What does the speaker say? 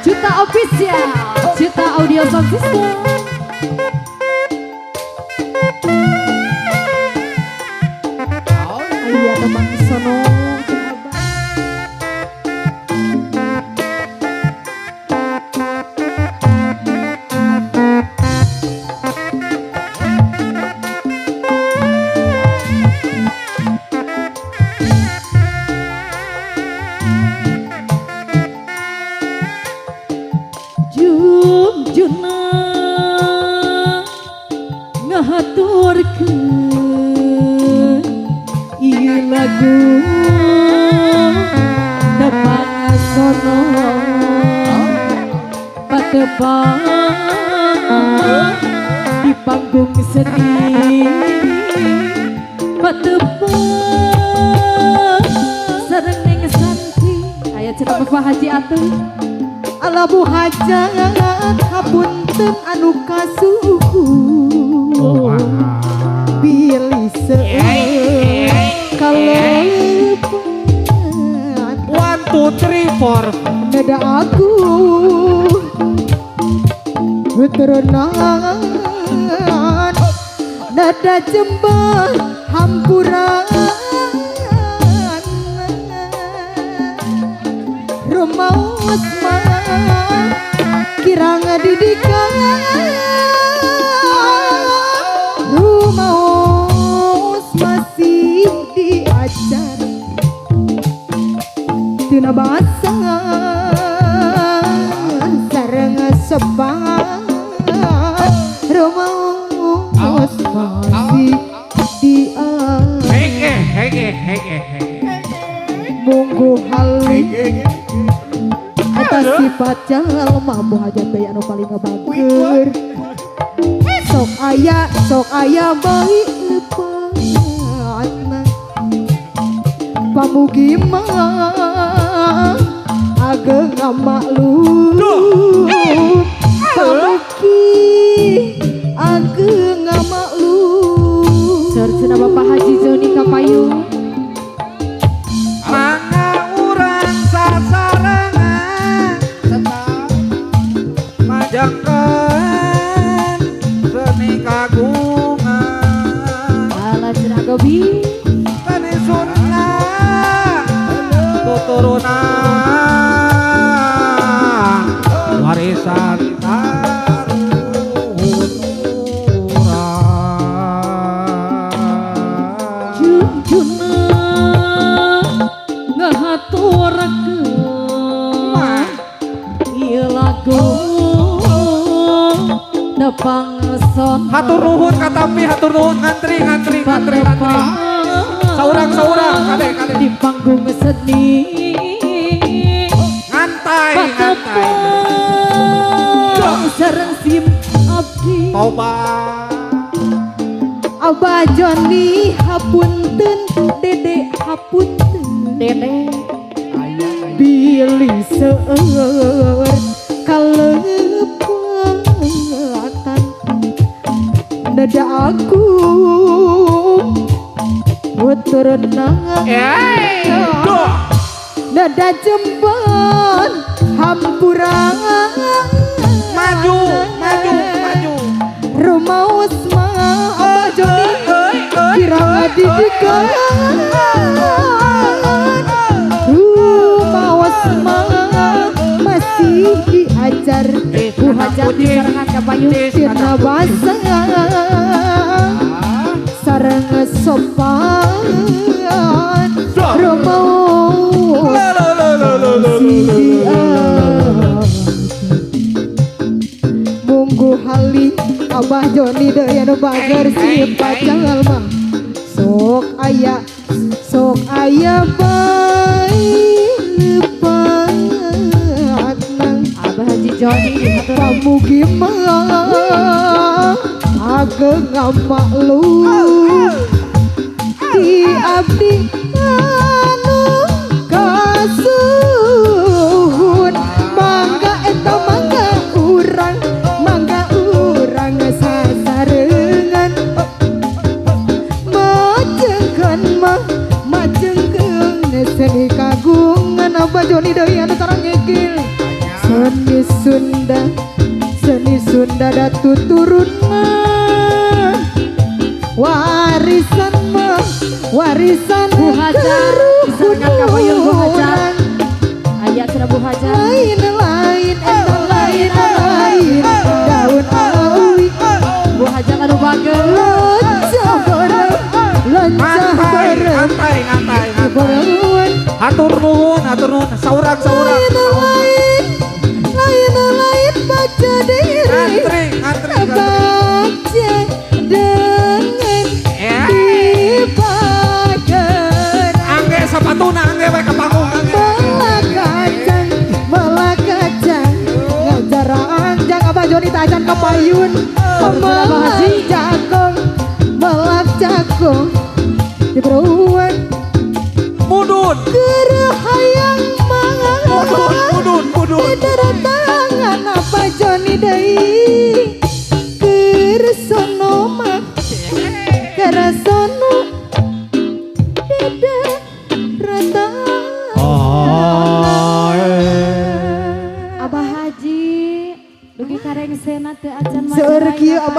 Juta Official, Juta Audio Sound System. Iya teman sono. Juna ngahaturkeun ieu lagu depan sono patepang di panggung seni patepang sareng neng Santi aya cenah Bapak Haji atuh alabu hajat hapunten anu kasuhu pilih kalepan 1, 2, 3, 4 nada aku beterenan nada jembat hampuran rumaos mah kirang didikan rumaos masih diajar tina basa sareng sebat rumaos masih diajar munggu halih atas sifat jalma bu hajat bayi anu paling ngebager sok aya bayi lepatna pamugi mah ageng ngamaklum pamugi ageng ngamaklum sarjana Bapak Haji Joni Kapayung majangkeun seni kagungan ala cenah gobi seni sunda tuturunan warisan taruhun urang jujuna ngahaturakeun ieu lagu nepang son hatur nuhun katampi hatur nuhun ngantri saurang kade di panggung seni ngantai sareng sim abdi tobat Abah Joni hapunten dede hapunten dede bilih seueur kalepatan dada aku beterenang dada jemban hampuran maju rumaos mah Abah Joni kirang didikan rumaos mah masih diajar bu hajat disarangan kapayung tina basa sareng sopan rumaos munggu halih Abah Joni daya nu bager sifat jalma sok aya bayi lepatna Abah Haji Joni pamugi mah ageng ngamaklum di abdi anu kasuhun mangga eta mangga urang sasarengan majengkeun seni kagungan Abah Joni deui anu tarang ngegil Seni Sunda datu turunan warisan Bu Hajar, diserahkan kapayun Bu Hajar. Ayat sudah Bu Hajar. lain daun awi Bu Hajar anu bageus. loncah bareng Ngantai. bareng Hatur nuhun, saurang. lain baca diri Ngantri. baca dengan dibager Angge sapatuna, angge bae ka panggung angge. melakacang ngajar anjang abah Joni tajan kapayun melak jakong melak jakong di beruan Mudun. gerahayang mangang Mudun. tangan apa Joni deui kersono mah kerasono dede rata Abah Haji dugi kareng sena teu acan seueur kieu